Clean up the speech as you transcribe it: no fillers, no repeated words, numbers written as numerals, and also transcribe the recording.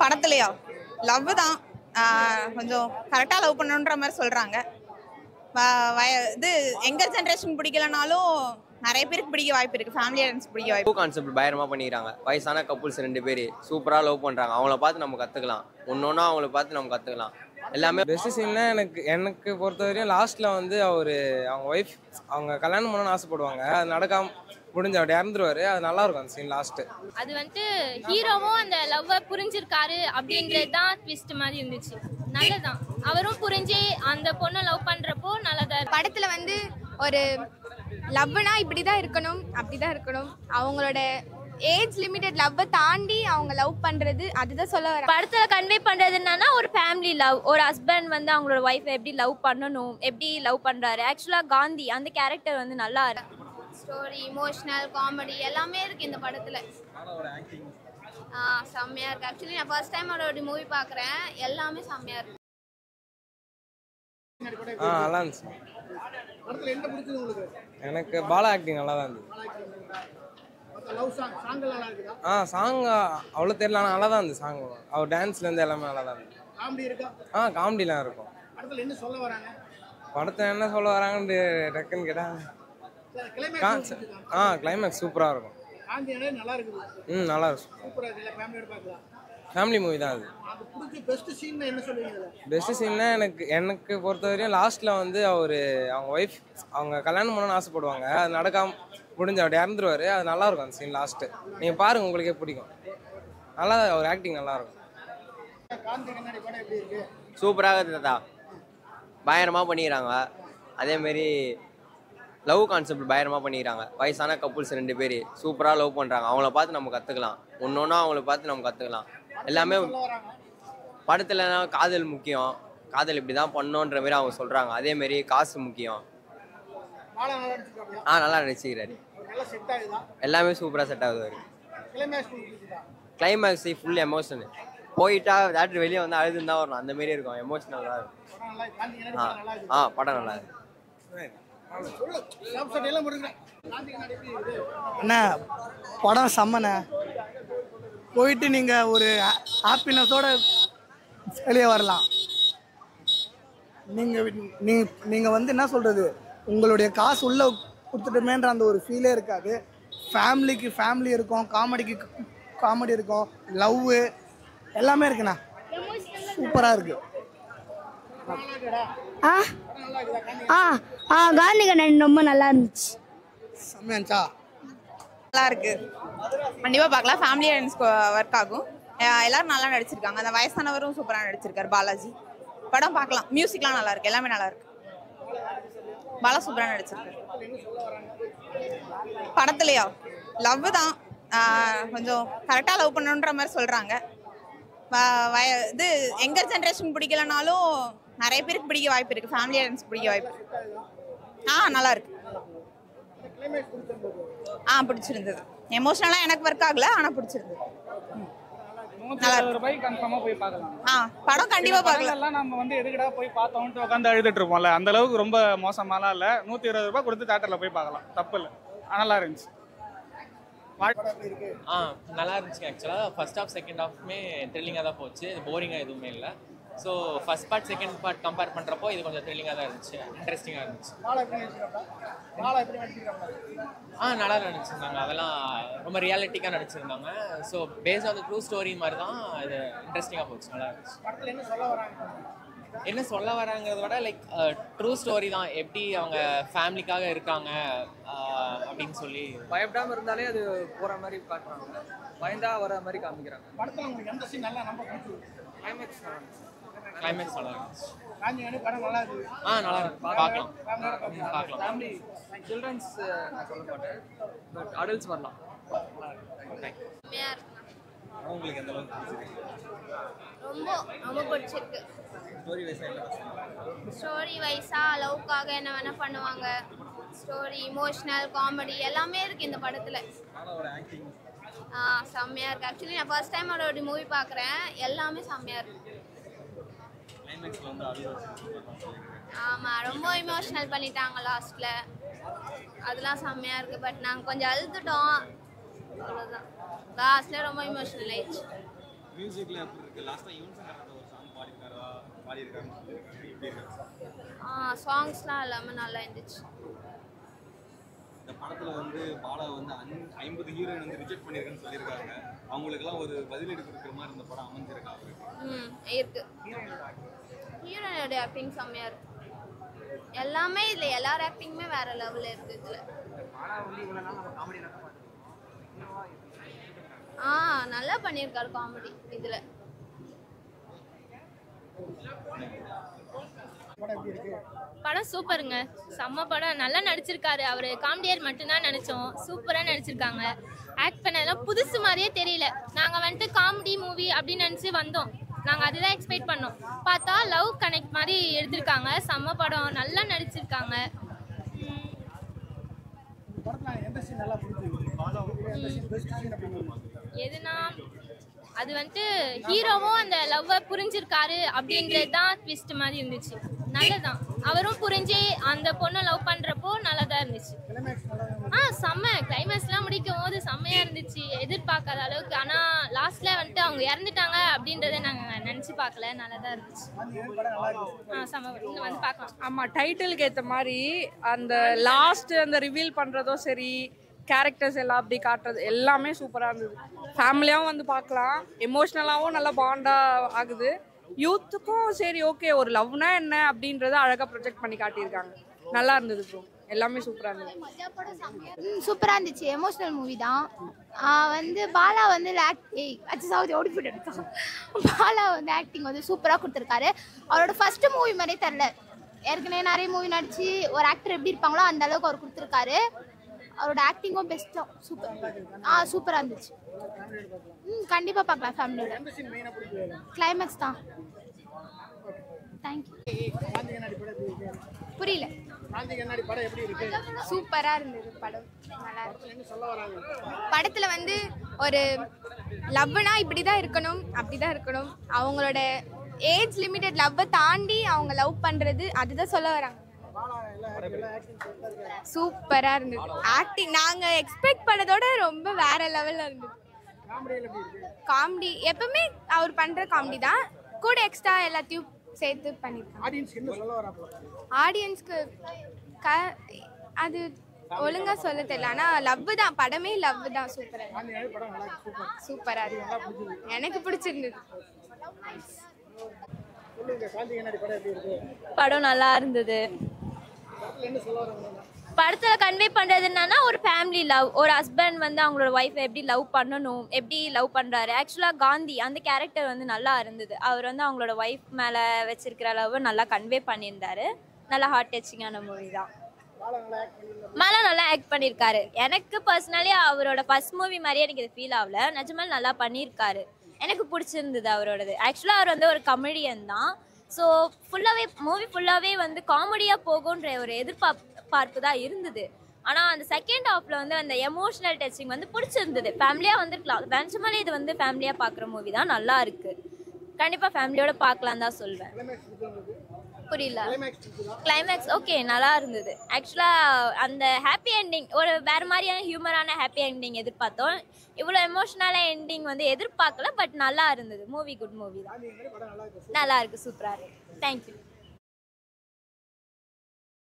படத்துலையா love தான். கொஞ்சம் கரெக்டாக லவ் பண்ணணுன்ற மாதிரி சொல்கிறாங்க. இது எங்கள் ஜென்ரேஷன் பிடிக்கலனாலும் நிறைய பேருக்கு பிடிக்க வாய்ப்பு இருக்குது. ஃபேமிலி ஆடியன்ஸ் பிடிக்க வாய்ப்பு. டூ கான்செப்ட் பயங்கரமாக பண்ணிக்கிறாங்க. வயசான கப்புள்ஸ் 2 பேர் சூப்பராக லவ் பண்ணுறாங்க. அவங்கள பார்த்து நம்ம கற்றுக்கலாம். ஒன்றொன்னா அவங்கள பார்த்து நம்ம கற்றுக்கலாம். எல்லாமே பெஸ்ட் சீன்னா எனக்கு பொறுத்த வரையும் லாஸ்ட்டில் வந்து அவங்க ஒய்ஃப் அவங்க கல்யாணம் பண்ணணும்னு ஆசைப்படுவாங்க. அது நடக்காம முடிஞ்ச அவர் இறந்துருவாரு. அது நல்லா இருக்கும் அந்த சீன் லாஸ்ட்டு. அது வந்துட்டு ஹீரோவும் அந்த லவ்வை புரிஞ்சிருக்காரு அப்படிங்கிறது தான் ட்விஸ்ட் மாதிரி இருந்துச்சு. நல்லதான், அவரும் புரிஞ்சு அந்த பொண்ணை லவ் பண்றப்போ நல்லதா இருக்கு. படத்துல வந்து ஒரு லவ்னா இப்படிதான் இருக்கணும், அப்படிதான் இருக்கணும். அவங்களோட ஏஜ் லிமிட்டட் லவ்வை தாண்டி அவங்க லவ் பண்றது, அதுதான் சொல்ல வர. படத்துல கன்வே பண்றது என்னன்னா ஒரு ஃபேமிலி லவ். ஒரு ஹஸ்பண்ட் வந்து அவங்களோட ஒய்ஃபை எப்படி லவ் பண்ணணும், எப்படி லவ் பண்றாரு. ஆக்சுவலா காந்தி அந்த கேரக்டர் வந்து நல்லா இருக்கு. ஸ்டோரி, இமோஷனல், காமெடி எல்லாமே இருக்கு இந்த படத்துல. செம்மையா இருக்கு. ஆக்சுவலி நான் ஃபர்ஸ்ட் டைம் அவரோட மூவி பாக்குறேன். எல்லாமே செம்மையா இருக்கு. நல்லா இருந்துச்சு. எனக்கு பாலா ஆக்டிங் நல்லா தான் இருந்தது. சாங் அவ்வளோ தெரியல, ஆனால் நல்லா தான் இருந்தது சாங். அவர் டான்ஸ்லேருந்து எல்லாமே நல்லா தான் இருந்தது. காமெடிலாம் இருக்கும். படத்தை என்ன சொல்ல வராங்கன்னு டக்குன்னு கேட்டால் கிளைமேக்ஸ் சூப்பராக இருக்கும். நல்லா இருக்கும். ஃபேமிலி மூவி தான் அது. பெஸ்ட் சீன்னா எனக்கு பொறுத்த வரையும் லாஸ்ட்டில் வந்து அவங்க ஒய்ஃப் அவங்க கல்யாணம் பண்ணணும்னு ஆசைப்படுவாங்க. அது நடக்காம முடிஞ்ச அவர் இறந்துருவாரு. அது நல்லா இருக்கும் அந்த சீன் லாஸ்ட்டு. நீங்கள் பாருங்கள், உங்களுக்கே பிடிக்கும். நல்லா அவர் ஆக்டிங் நல்லா இருக்கும். சூப்பராக இருக்குதா, பயங்கரமாக பண்ணிக்கிறாங்க. அதேமாரி லவ் கான்செப்ட் பயங்கரமாக பண்ணிக்கிறாங்க. வயசான கப்புள்ஸ் 2 பேர் சூப்பராக லவ் பண்ணுறாங்க. அவங்கள பார்த்து நம்ம கற்றுக்கலாம். ஒன்றொன்னா அவங்கள பார்த்து நம்ம கற்றுக்கலாம். எல்லாமே படத்தில் காதல் முக்கியம், காதல் இப்படி தான் பண்ணோன்ற மாரி அவங்க சொல்கிறாங்க. அதேமாரி காசு முக்கியம். நல்லா நடிச்சுக்கிறாரு. எல்லாமே சூப்பராக செட் ஆகுது. Climax full emotion. போயிட்டா தேட்டர் வெளியே வந்து அழுதுன்னு தான் வரணும். அந்த மாரி இருக்கும். எமோஷனலாக இருக்கும். படம் நல்லா இருக்கு. அண்ணா படம் செம்மண்ணே. போயிட்டு நீங்கள் ஒரு ஹாப்பினஸோட வெளியே வரலாம். நீங்கள் வந்து என்ன சொல்கிறது, உங்களுடைய காசு உள்ளே கொடுத்துட்டோமேன்ற அந்த ஒரு ஃபீலே இருக்காது. ஃபேமிலிக்கு ஃபேமிலி இருக்கும், காமெடிக்கு காமெடி இருக்கும், லவ்வு எல்லாமே இருக்குண்ணா. சூப்பராக இருக்குது. காந்தி கண்ணன் ரொம்ப நல்லா இருந்துச்சு. செம்மையாச்சா? நல்லா இருக்கு. கண்டிப்பாக பார்க்கலாம். ஃபேமிலி ஆடியன்ஸ் ஒர்க் ஆகும். எல்லாரும் நல்லா நடிச்சிருக்காங்க. அந்த வயசானவரும் சூப்பராக நடிச்சிருக்காரு பாலாஜி. படம் பார்க்கலாம். மியூசிக்லாம் நல்லா இருக்கு. எல்லாமே நல்லா இருக்கு. பாலா சூப்பராக நடிச்சிருக்காரு. படத்துலையா லவ் தான். கொஞ்சம் கரெக்டாக லவ் பண்ணணுன்ற மாதிரி சொல்கிறாங்க. இது எங்கள் ஜென்ரேஷன் பிடிக்கலனாலும் நிறைய பேருக்கு பிடிக்க வாய்ப்பு இருக்குது. ஃபேமிலி ஆடியன்ஸ் பிடிக்க வாய்ப்பு. நல்லா இருக்கு. பிடிச்சிருந்தது. எமோஷனலாக எனக்கு ஒர்க் ஆகல, ஆனால் பிடிச்சிருந்தது. படம் கண்டிப்பா பார்க்கலாம். நம்ம வந்து எதுக்கடா போய் பார்த்தோம்னு உட்காந்து அழுதுட்டு இருப்போம்ல, அந்த அளவுக்கு ரொம்ப மோசமாலாம் இல்லை. 120 ரூபாய் கொடுத்து தியேட்டர்ல போய் பார்க்கலாம், தப்பு இல்லை. நல்லா இருந்துச்சு. நல்லா இருந்துச்சு. ஆக்சுவலாக ஃபர்ஸ்ட் ஹாஃப் செகண்ட் ஹாஃப்மே த்ரில்லிங்காக தான் போச்சு. போரிங்காக எதுவுமே இல்லை. So first part second part compare பண்ணுறப்போ இது கொஞ்சம் த்ரில்லிங்காக தான் இருந்துச்சு, இன்ட்ரெஸ்டிங்காக இருந்துச்சு. நல்லா நடிச்சிருந்தாங்க. அதெல்லாம் ரொம்ப ரியாலிட்டிக்காக நடிச்சிருந்தாங்க. So based on the true story மாதிரி தான் இது இன்ட்ரெஸ்டிங்காக போச்சு. நல்லா இருந்துச்சு. என்ன சொல்ல வராங்கிறத விட லைக் ட்ரூ ஸ்டோரி தான். எப்படி அவங்க ஃபேமிலிக்காக இருக்காங்க அப்படின்னு சொல்லி பயப்படாமல் இருந்தாலே அது போகிற மாதிரி காட்டுறாங்க. பயந்தா வர மாதிரி காமிக்கிறாங்க. கிளைமேக்ஸ் நல்லா இருந்துச்சு. நல்லா இருக்கு. பார்க்கலாம். ஃபேமிலி சில்ட்ரன்ஸ் நான் சொல்ல மாட்டேன், பட் அடல்ட்ஸ் வரலாம். உங்களுக்கு எந்த அளவுக்கு பிடிச்சிருக்கு? ரொம்ப பிடிச்சிருக்கு. ஸ்டோரி வைஸா லவ்க்காக என்ன வேணா பண்ணுவாங்க. ஸ்டோரி, இமோஷனல், காமெடி எல்லாமே இருக்கு இந்த படத்துல. செம்மையா இருக்கு. ஆக்சுவலி நான் ஃபர்ஸ்ட் டைம் அவரோட மூவி பார்க்குறேன். எல்லாமே செம்மையா இருக்கு. ரொம்ப இமோஷனல் பண்ணிட்டாங்க லாஸ்ட்ல. அதெல்லாம் செம்மையா இருக்கு. பட் நாங்கள் கொஞ்சம் அழுதுட்டோம், அவ்வளோதான். லாஸ்ட்ல ரொம்ப இமோஷனல் ஆயிடுச்சு. மியூசிக்ல எப்படி இருக்கு? லாஸ்டா யுவன் சங்கர் ராஜா ஒரு சாங் பாடியிருக்காருன்னு சொல்லியிருக்காங்க. எப்படி இருக்கு? சாங்ஸ்லாம் எல்லாமே நல்லா இருந்துச்சு. இந்த படத்துல வந்து பாலா வந்து 50 ஹீரோயின் வந்து ரிஜெக்ட் பண்ணியிருக்கேன்னு சொல்லியிருக்காங்க. அவங்களுக்கெல்லாம் ஒரு பதிலடி கொடுக்குற மாதிரி இந்த படம் அமைஞ்சிருக்கா அவருக்கு? இருக்கு. ஹீரோனோட ஆக்டிங் செம்மையா இருக்கு. எல்லாமே இல்லை, எல்லார் ஆக்டிங்குமே வேற லெவலில் இருக்கு இதில். நல்லா பண்ணியிருக்காரு காமெடி இதில். படம் சூப்பருங்க, செம்ம படம். நல்லா நடிச்சிருக்காரு. அவர் காமெடியர் மட்டும்தான் நினைச்சோம், சூப்பரா நடிச்சிருக்காங்க. ஆக்ட் பண்ணதெல்லாம் புதுசு மாதிரியே தெரியல. நாங்க வந்துட்டு காமெடி மூவி அப்படின்னு நினைச்சு வந்தோம். நாங்க அதுதான் எக்ஸ்பெக்ட் பண்ணோம். பார்த்தா லவ் கனெக்ட் மாதிரி எடுத்திருக்காங்க. செம்ம படம், நல்லா நடிச்சிருக்காங்க. எதுனா அது வந்துட்டு ஹீரோவும் அந்த லவ்வை புரிஞ்சிருக்காரு அப்படிங்கிறது தான் ட்விஸ்ட் மாதிரி இருந்துச்சு. நல்லதான், அவரும் புரிஞ்சு அந்த பொண்ணை லவ் பண்றப்போ நல்லதா இருந்துச்சு. செம்ம கிளைமேக்ஸ்லாம் முடிக்கும் போது செம்மையா இருந்துச்சு, எதிர்பார்க்காத அளவுக்கு. ஆனா லாஸ்ட்ல வந்துட்டு அவங்க இறந்துட்டாங்க அப்படின்றத நாங்க நினைச்சு பார்க்கல. நல்லதா இருந்துச்சு. செம்ம, இன்னும் வந்து பார்க்கலாம். ஆமா, டைட்டிலுக்கு ஏற்ற மாதிரி அந்த லாஸ்ட் அந்த ரிவீல் பண்றதோ சரி, கேரக்டர்ஸ் எல்லாம் அப்படி காட்டுறது எல்லாமே சூப்பராக இருந்தது. ஃபேமிலியாகவும் வந்து பார்க்கலாம், எமோஷ்னலாகவும் நல்லா பாண்டாக ஆகுது. யூத்துக்கும் சரி ஓகே, ஒரு லவ்னா என்ன அப்படின்றத அழகாக ப்ரொஜெக்ட் பண்ணி காட்டியிருக்காங்க. நல்லா இருந்தது ப்ரோ, எல்லாமே சூப்பராக இருந்தது. சூப்பராக இருந்துச்சு. எமோஷ்னல் மூவி தான். வந்து பாலா வந்து ஓடி போயிட்டு பாலா வந்து ஆக்டிங் வந்து சூப்பராக கொடுத்துருக்காரு. அவரோட ஃபர்ஸ்ட் மூவி மாதிரியே தெரில. ஏற்கனவே நிறைய மூவி நடிச்சு ஒரு ஆக்டர் எப்படி இருப்பாங்களோ அந்த அளவுக்கு அவர் கொடுத்துருக்காரு. அவரோட ஆக்டிங்கும் பெஸ்ட்டாக சூப்பராக இருந்துச்சு. கண்டிப்பாக பார்க்கலாம் ஃபேமிலியோட. கிளைமேக்ஸ் தான். தேங்க்யூ. புரியல. சூப்பராக இருந்தது படம். நல்லா இருக்கு. படத்தில் வந்து ஒரு லவ்னா இப்படி தான் இருக்கணும், அப்படி தான் இருக்கணும். அவங்களோட ஏஜ் லிமிட்டட் லவ்வை தாண்டி அவங்க லவ் பண்ணுறது, அதுதான் சொல்ல வராங்க. சூப்பரா இருந்தது ஆக்டிங். நாங்க எக்ஸ்பெக்ட் பண்ணதோட ரொம்ப வேற லெவல்ல இருந்தது. காமெடி எப்பவுமே அவர் பண்ற காமெடி தான், கூட எக்ஸ்ட்ரா எல்லாத்தையும் சேர்த்து பண்ணிருக்காங்க. ஆடியன்ஸ்க்கு அது ஒழுங்கா சொல்ல தெரியல. ஆனா லவ் தான், படமே லவ் தான். சூப்பரா இருக்கு. எனக்கு பிடிச்சிருந்தது. படம் நல்லா இருந்தது. படத்தில் கன்வே பண்ணுறது என்னன்னா, ஒரு ஃபேமிலி லவ், ஒரு ஹஸ்பண்ட் வந்து அவங்களோட ஒய்ஃபை எப்படி லவ் பண்ணணும், எப்படி லவ் பண்ணுறாரு. ஆக்சுவலாக காந்தி அந்த கேரக்டர் வந்து நல்லா இருந்தது. அவர் வந்து அவங்களோட ஒய்ஃப் மேலே வச்சிருக்கிற லவ் நல்லா கன்வே பண்ணியிருந்தாரு. நல்லா ஹார்ட் டச்சிங்கான மூவி தான். மாலா நல்லா ஆக்ட் பண்ணியிருக்காரு. எனக்கு பர்சனலி அவரோட ஃபர்ஸ்ட் மூவி மாதிரியே எனக்கு இது ஃபீல் ஆகல. நிஜமாக நல்லா பண்ணியிருக்காரு. எனக்கு பிடிச்சிருந்தது அவரோடது. ஆக்சுவலாக அவர் வந்து ஒரு கமெடியன் தான். ஸோ மூவி ஃபுல்லாகவே வந்து காமெடியாக போகுன்ற ஒரு எதிர்பார்ப்பு தான் இருந்தது. ஆனால் அந்த செகண்ட் ஹாஃபில் வந்து அந்த எமோஷ்னல் டச்சிங் வந்து பிடிச்சிருந்தது. ஃபேமிலியாக வந்துருக்கலாம். நிஜமாலே இது வந்து ஃபேமிலியாக பார்க்குற மூவி தான். நல்லா இருக்குது. கண்டிப்பாக ஃபேமிலியோட பார்க்கலாம் தான் சொல்வேன். புரியல. கிளைமேக்ஸ் ஓகே, நல்லா இருந்தது. ஆக்சுவலாக அந்த ஹாப்பி என்டிங், ஒரு வேறு மாதிரியான ஹியூமரான ஹாப்பி என்டிங் எதிர்பார்த்தோம். இவ்வளோ எமோஷ்னலான என்டிங் வந்து எதிர்பார்க்கல. பட் நல்லா இருந்தது. மூவி குட் மூவி தான். நல்லா இருக்கு, சூப்பராக இருக்கு. தேங்க்யூ.